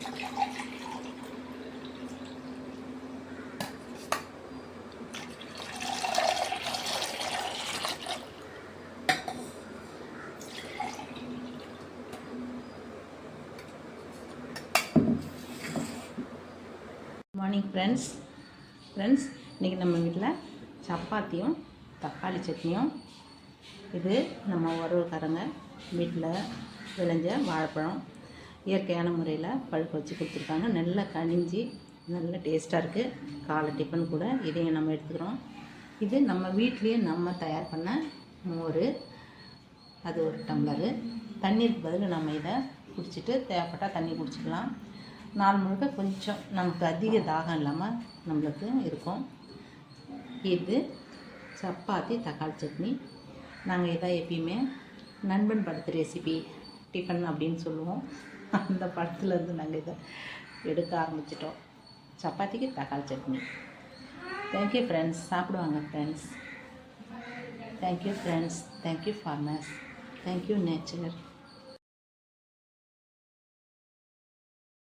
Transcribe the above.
Morning friends இன்றைக்கி நம்ம வீட்டில் சப்பாத்தியும் தக்காளி சட்னியும். இது நம்ம உறவுக்காரங்க வீட்டில் விளைஞ்ச வாழைப்பழம் இயற்கையான முறையில் பழுக்க வச்சு கொடுத்துருக்காங்க. நல்லா கனிஞ்சி நல்ல டேஸ்ட்டாக இருக்குது. காலை டிஃபன் கூட இதையும் நம்ம எடுத்துக்கிறோம். இது நம்ம வீட்லேயே நம்ம தயார் பண்ண மோர், அது ஒரு டம்ளரு. தண்ணீருக்கு பதில் நம்ம இதை குடிச்சிட்டு தேவைப்பட்டால் தண்ணி குடிச்சிக்கலாம். நாள் முழுக்க கொஞ்சம் நமக்கு அதிக தாகம் இல்லாமல் நம்மளுக்கு இருக்கும். இது சப்பாத்தி தக்காளி சட்னி. நாங்கள் இதை எப்பயுமே நண்பன் படத்து ரெசிபி டிஃபன் அப்படின்னு சொல்லுவோம். அந்த படத்துலேருந்து நாங்கள் இதை எடுக்க ஆரம்பிச்சிட்டோம். சப்பாத்திக்கு தக்காளி சட்னி. Thank you friends. சாப்பிடுவாங்க friends. Thank you friends. Thank you farmers. Thank you nature.